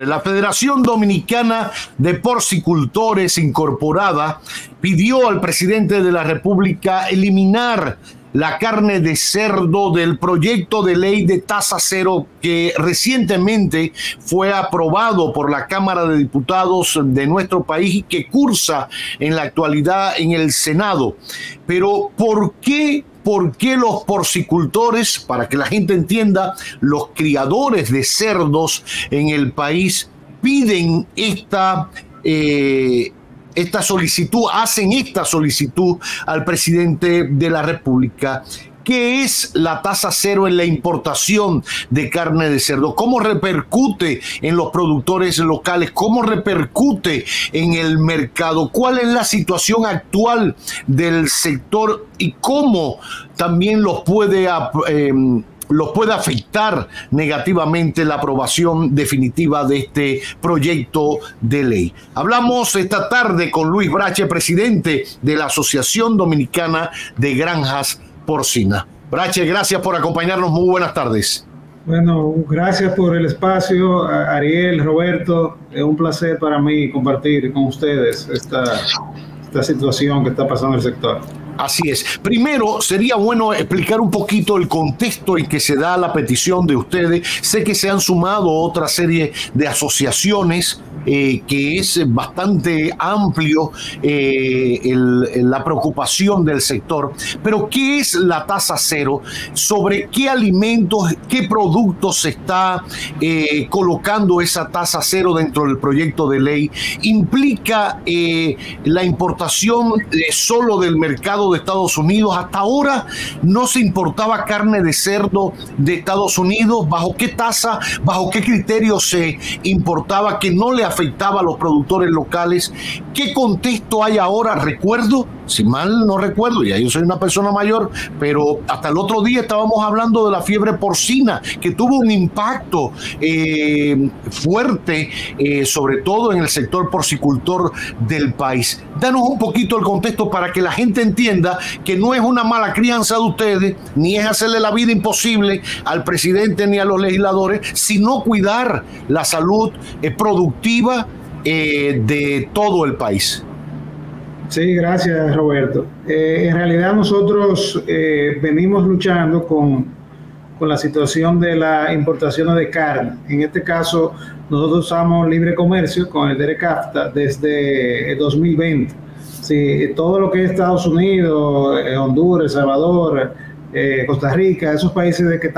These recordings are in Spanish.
La Federación Dominicana de Porcicultores Incorporada pidió al presidente de la República eliminar la carne de cerdo del proyecto de ley de tasa cero que recientemente fue aprobado por la Cámara de Diputados de nuestro país y que cursa en la actualidad en el Senado. Pero ¿por qué los porcicultores, para que la gente entienda, los criadores de cerdos en el país piden esta solicitud, hacen esta solicitud al presidente de la República? ¿Qué es la tasa cero en la importación de carne de cerdo? ¿Cómo repercute en los productores locales? ¿Cómo repercute en el mercado? ¿Cuál es la situación actual del sector y cómo también los puede afectar negativamente la aprobación definitiva de este proyecto de ley? Hablamos esta tarde con Luis Brache, presidente de la Asociación Dominicana de Granjas Porcinas. Brache, gracias por acompañarnos. Muy buenas tardes. Bueno, gracias por el espacio, Ariel, Roberto. Es un placer para mí compartir con ustedes esta situación que está pasando en el sector. Así es. Primero, sería bueno explicar un poquito el contexto en que se da la petición de ustedes. Sé que se han sumado otra serie de asociaciones, que es bastante amplio la preocupación del sector. Pero, ¿qué es la tasa cero? ¿Sobre qué alimentos, qué productos se está colocando esa tasa cero dentro del proyecto de ley? ¿Implica la importación solo del mercado de Estados Unidos? Hasta ahora no se importaba carne de cerdo de Estados Unidos. ¿Bajo qué tasa, bajo qué criterio se importaba que no le afectaba a los productores locales? ¿Qué contexto hay ahora? Recuerdo, si mal no recuerdo, ya yo soy una persona mayor, pero hasta el otro día estábamos hablando de la fiebre porcina, que tuvo un impacto fuerte, sobre todo en el sector porcicultor del país. Danos un poquito el contexto para que la gente entienda que no es una mala crianza de ustedes, ni es hacerle la vida imposible al presidente ni a los legisladores, sino cuidar la salud productiva de todo el país. Sí, gracias, Roberto. En realidad nosotros venimos luchando con la situación de la importación de carne. En este caso, nosotros usamos libre comercio con el DERECAFTA desde el 2020. Sí, todo lo que es Estados Unidos, Honduras, El Salvador, Costa Rica, esos países que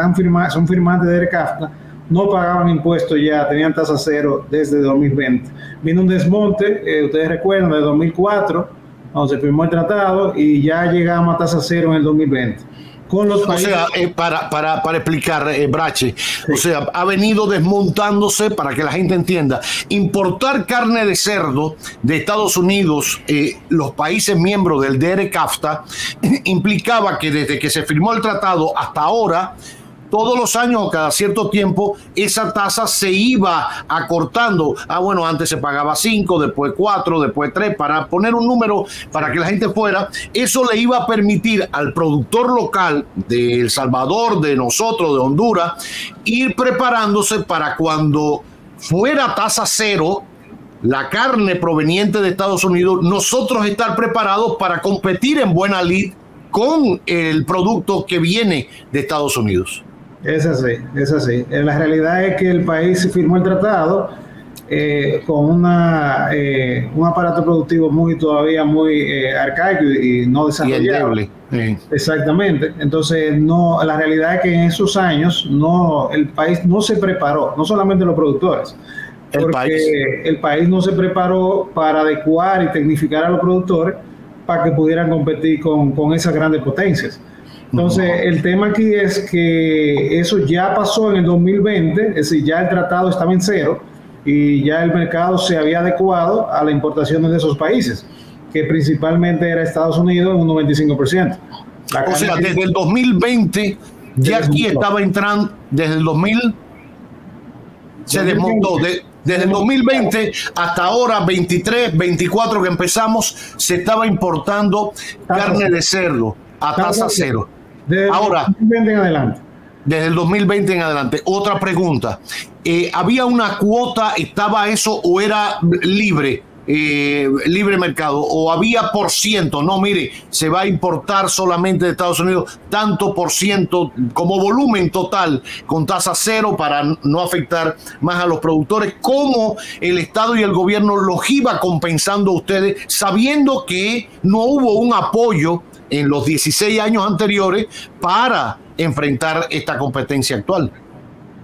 son firmantes de DERECAFTA, no pagaban impuestos ya, tenían tasa cero desde 2020. Vino un desmonte, ustedes recuerdan, de 2004, cuando se firmó el tratado, y ya llegamos a tasa cero en el 2020. Con los países... O sea, para explicar, Brache, sí. O sea, ha venido desmontándose, para que la gente entienda, importar carne de cerdo de Estados Unidos, los países miembros del DERECAFTA, implicaba que desde que se firmó el tratado hasta ahora, todos los años o cada cierto tiempo, esa tasa se iba acortando. Bueno, antes se pagaba 5, después 4, después 3, para poner un número para que la gente fuera. Eso le iba a permitir al productor local de El Salvador, de nosotros, de Honduras, ir preparándose para cuando fuera tasa cero, la carne proveniente de Estados Unidos, nosotros estar preparados para competir en buena lid con el producto que viene de Estados Unidos. Es así, es así. La realidad es que el país firmó el tratado con un aparato productivo todavía muy arcaico y no desarrollado. Exactamente. Entonces, la realidad es que en esos años el país no se preparó, no solamente los productores, porque el país no se preparó para adecuar y tecnificar a los productores para que pudieran competir con esas grandes potencias. Entonces, el tema aquí es que eso ya pasó en el 2020, es decir, ya el tratado estaba en cero y ya el mercado se había adecuado a la importación de esos países, que principalmente era Estados Unidos en un 95%. O sea, desde el 2020 ya aquí estaba entrando, desde el 2000 se desmontó. Desde el 2020 hasta ahora, 23, 24 que empezamos, se estaba importando carne de cerdo a tasa cero. Ahora, en adelante. Desde el 2020 en adelante. Otra pregunta. ¿Había una cuota, estaba eso o era libre? Libre mercado, o había por ciento? No, mire, se va a importar solamente de Estados Unidos tanto por ciento como volumen total con tasa cero para no afectar más a los productores. ¿Cómo el Estado y el gobierno los iba compensando a ustedes sabiendo que no hubo un apoyo en los 16 años anteriores para enfrentar esta competencia actual?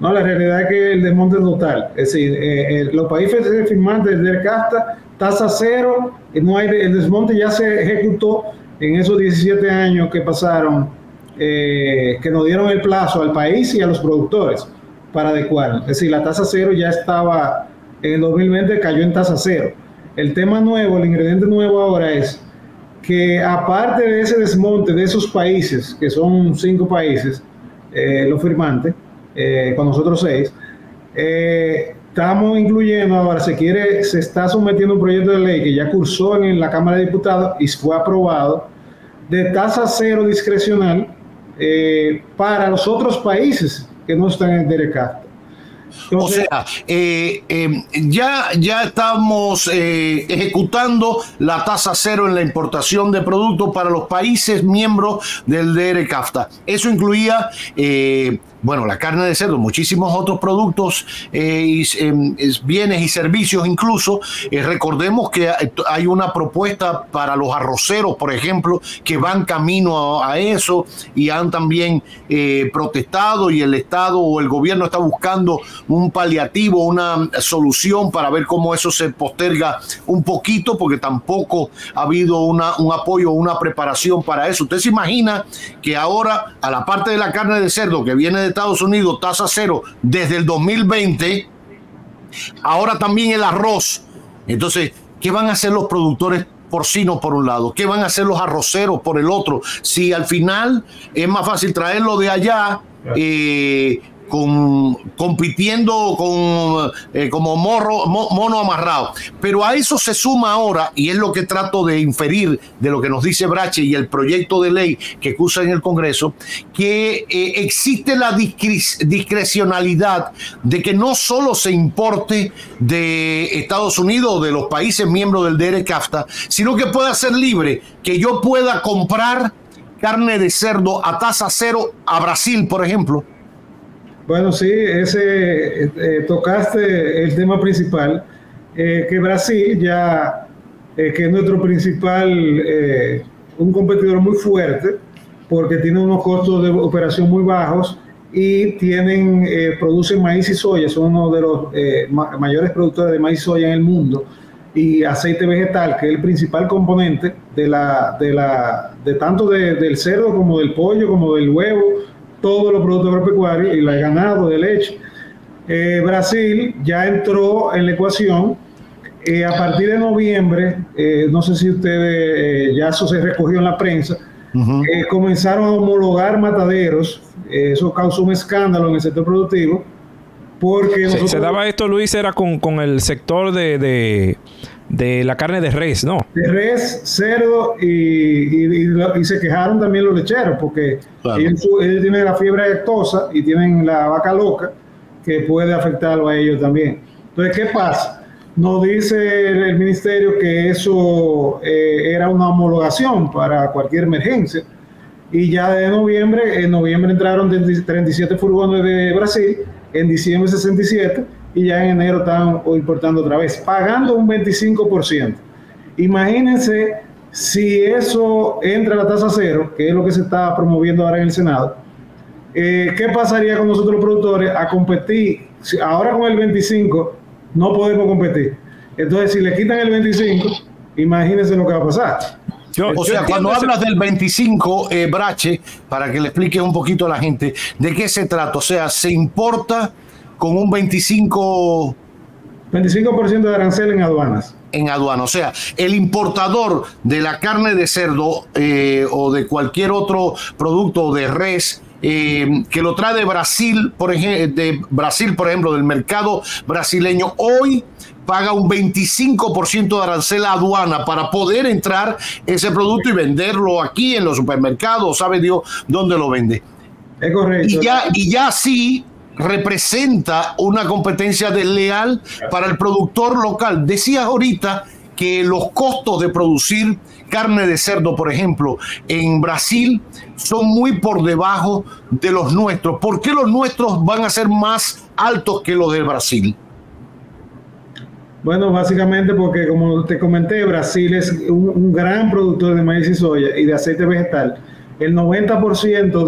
No, la realidad es que el desmonte es total. Es decir, los países firmantes del CAFTA, tasa cero, no hay, el desmonte ya se ejecutó en esos 17 años que pasaron, que nos dieron el plazo al país y a los productores para adecuar. Es decir, la tasa cero ya estaba, en el 2020 cayó en tasa cero. El tema nuevo, el ingrediente nuevo ahora es que aparte de ese desmonte de esos países, que son 5 países, los firmantes, con nosotros 6, estamos incluyendo ahora, se está sometiendo un proyecto de ley que ya cursó en la Cámara de Diputados y fue aprobado, de tasa cero discrecional para los otros países que no están en DERECAFTA. Entonces, o sea, ya estamos ejecutando la tasa cero en la importación de productos para los países miembros del DERECAFTA. Eso incluía, bueno, la carne de cerdo, muchísimos otros productos, bienes y servicios incluso. Recordemos que hay una propuesta para los arroceros, por ejemplo, que van camino a eso y han también protestado, y el Estado o el gobierno está buscando un paliativo, una solución para ver cómo eso se posterga un poquito, porque tampoco ha habido un apoyo o una preparación para eso. ¿Usted se imagina que ahora, a la parte de la carne de cerdo que viene de Estados Unidos, tasa cero desde el 2020, ahora también el arroz? Entonces, ¿qué van a hacer los productores porcinos por un lado? ¿Qué van a hacer los arroceros por el otro? Si al final es más fácil traerlo de allá, compitiendo como mono amarrado. Pero a eso se suma ahora, y es lo que trato de inferir de lo que nos dice Brache y el proyecto de ley que cursa en el Congreso, que existe la discrecionalidad de que no solo se importe de Estados Unidos o de los países miembros del DERECAFTA, sino que pueda ser libre, que yo pueda comprar carne de cerdo a tasa cero a Brasil, por ejemplo. Bueno, sí, tocaste el tema principal, que Brasil ya, que es nuestro principal, un competidor muy fuerte, porque tiene unos costos de operación muy bajos y producen maíz y soya, son uno de los mayores productores de maíz y soya en el mundo, y aceite vegetal, que es el principal componente de tanto del cerdo como del pollo, como del huevo, todos los productos agropecuarios y el ganado de leche. Brasil ya entró en la ecuación. A partir de noviembre, no sé si ustedes, ya eso se recogió en la prensa, comenzaron a homologar mataderos. Eso causó un escándalo en el sector productivo, porque se daba esto, Luis, era con el sector de la carne de res, ¿no? De res, cerdo, y se quejaron también los lecheros, porque claro, ellos tienen la fiebre aftosa y tienen la vaca loca, que puede afectarlo a ellos también. Entonces, ¿qué pasa? Nos dice el ministerio que eso era una homologación para cualquier emergencia, y ya en noviembre entraron 37 furgones de Brasil, en diciembre 67, y ya en enero están importando otra vez, pagando un 25%. Imagínense si eso entra a la tasa cero, que es lo que se está promoviendo ahora en el Senado, ¿qué pasaría con nosotros los productores a competir? Ahora con el 25 no podemos competir. Entonces, si le quitan el 25, imagínense lo que va a pasar. O sea, cuando hablas del 25, Brache, para que le explique un poquito a la gente, ¿de qué se trata? O sea, ¿se importa con un 25% de arancel en aduanas? En aduana. O sea, el importador de la carne de cerdo o de cualquier otro producto de res que lo trae de Brasil, por ejemplo, del mercado brasileño, hoy paga un 25% de arancel a aduana para poder entrar ese producto y venderlo aquí en los supermercados, sabe Dios dónde lo vende. Es correcto. Y ya sí representa una competencia desleal para el productor local. Decías ahorita que los costos de producir carne de cerdo, por ejemplo, en Brasil son muy por debajo de los nuestros. ¿Por qué los nuestros van a ser más altos que los de Brasil? Bueno, básicamente porque, como te comenté, Brasil es un gran productor de maíz y soya y de aceite vegetal. El 90%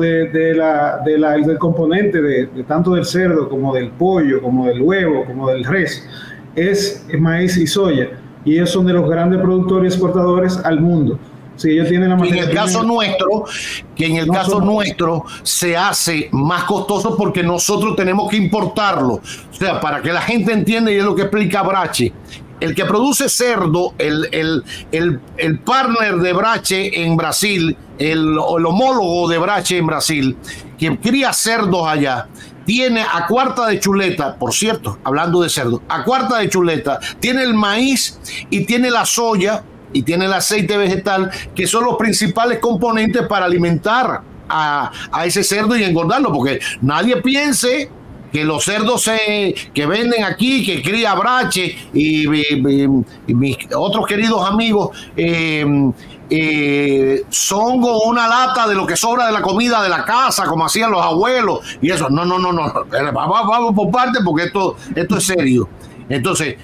del componente de tanto del cerdo como del pollo, como del huevo, como del res, es maíz y soya. Y ellos son de los grandes productores y exportadores al mundo. Si ellos tienen la materia prima, en el caso nuestro se hace más costoso porque nosotros tenemos que importarlo. O sea, para que la gente entienda, y es lo que explica Brache, el que produce cerdo, el partner de Brache en Brasil, el homólogo de Brache en Brasil, que cría cerdos allá, tiene a cuarta de chuleta, por cierto, hablando de cerdo, a cuarta de chuleta, tiene el maíz y tiene la soya y tiene el aceite vegetal, que son los principales componentes para alimentar a ese cerdo y engordarlo, porque nadie piense que los cerdos que venden aquí, que cría Brache y mis otros queridos amigos, son con una lata de lo que sobra de la comida de la casa, como hacían los abuelos, y eso. No. Vamos por parte, porque esto es serio. Entonces,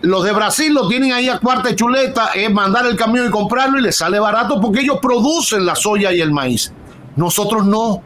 los de Brasil lo tienen ahí a cuarta de chuleta, es mandar el camión y comprarlo y les sale barato porque ellos producen la soya y el maíz. Nosotros no.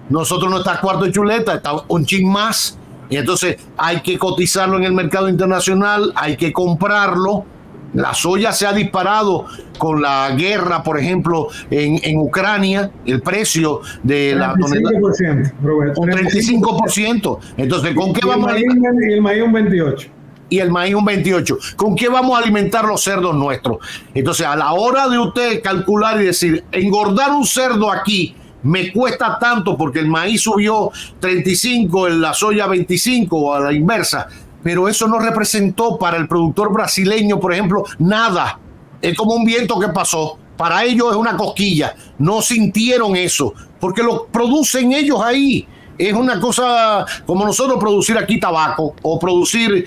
Nosotros no está a cuarto de chuleta, está un chin más. Y entonces hay que cotizarlo en el mercado internacional, hay que comprarlo. La soya se ha disparado con la guerra, por ejemplo, en Ucrania, el precio de la tonelada. 35%, Robert, un 35%. Entonces, ¿con qué vamos a alimentar? Y el maíz un 28%. Y el maíz un 28%. ¿Con qué vamos a alimentar los cerdos nuestros? Entonces, a la hora de usted calcular y decir, engordar un cerdo aquí me cuesta tanto porque el maíz subió 35, la soya 25 o a la inversa, pero eso no representó para el productor brasileño, por ejemplo, nada. Es como un viento que pasó. Para ellos es una cosquilla. No sintieron eso porque lo producen ellos ahí. Es una cosa como nosotros producir aquí tabaco o producir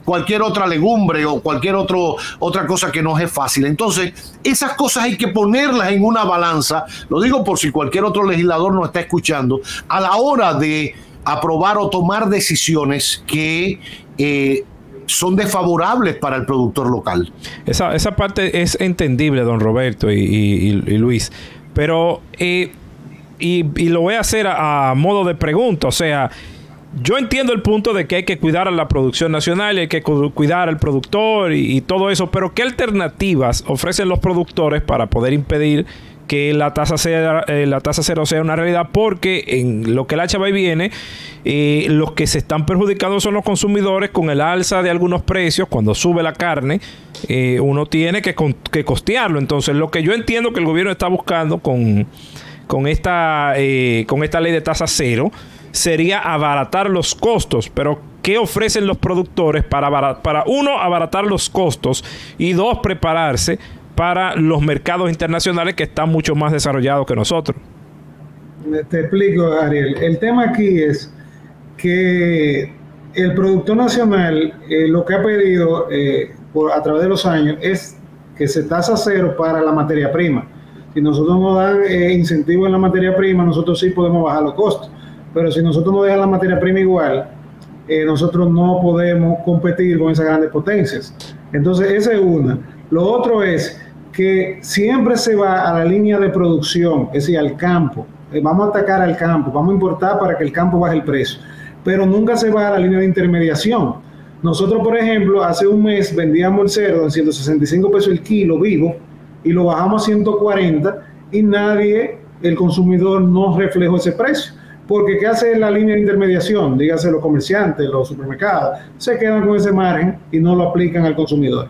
cualquier otra legumbre o cualquier otra cosa que no es fácil. Entonces, esas cosas hay que ponerlas en una balanza. Lo digo por si cualquier otro legislador nos está escuchando, a la hora de aprobar o tomar decisiones que son desfavorables para el productor local. Esa parte es entendible, don Roberto y Luis, pero y lo voy a hacer a modo de pregunta. O sea, yo entiendo el punto de que hay que cuidar a la producción nacional y hay que cuidar al productor y todo eso, pero ¿qué alternativas ofrecen los productores para poder impedir que la tasa cero sea una realidad? Porque en lo que la chava viene, los que se están perjudicando son los consumidores con el alza de algunos precios. Cuando sube la carne, uno tiene que costearlo. Entonces, lo que yo entiendo que el gobierno está buscando con esta ley de tasa cero sería abaratar los costos. Pero ¿qué ofrecen los productores para uno, abaratar los costos, y dos, prepararse para los mercados internacionales que están mucho más desarrollados que nosotros? Te explico, Ariel. El tema aquí es que el productor nacional lo que ha pedido a través de los años es que se tasa cero para la materia prima. Si nosotros nos dan incentivo en la materia prima, nosotros sí podemos bajar los costos. Pero si nosotros nos dejan la materia prima igual, nosotros no podemos competir con esas grandes potencias. Entonces, esa es una. Lo otro es que siempre se va a la línea de producción, es decir, al campo. Vamos a atacar al campo, vamos a importar para que el campo baje el precio. Pero nunca se va a la línea de intermediación. Nosotros, por ejemplo, hace un mes vendíamos el cerdo en 165 pesos el kilo vivo y lo bajamos a 140 y nadie, el consumidor, no reflejó ese precio. Porque ¿qué hace la línea de intermediación? Dígase los comerciantes, los supermercados, se quedan con ese margen y no lo aplican al consumidor.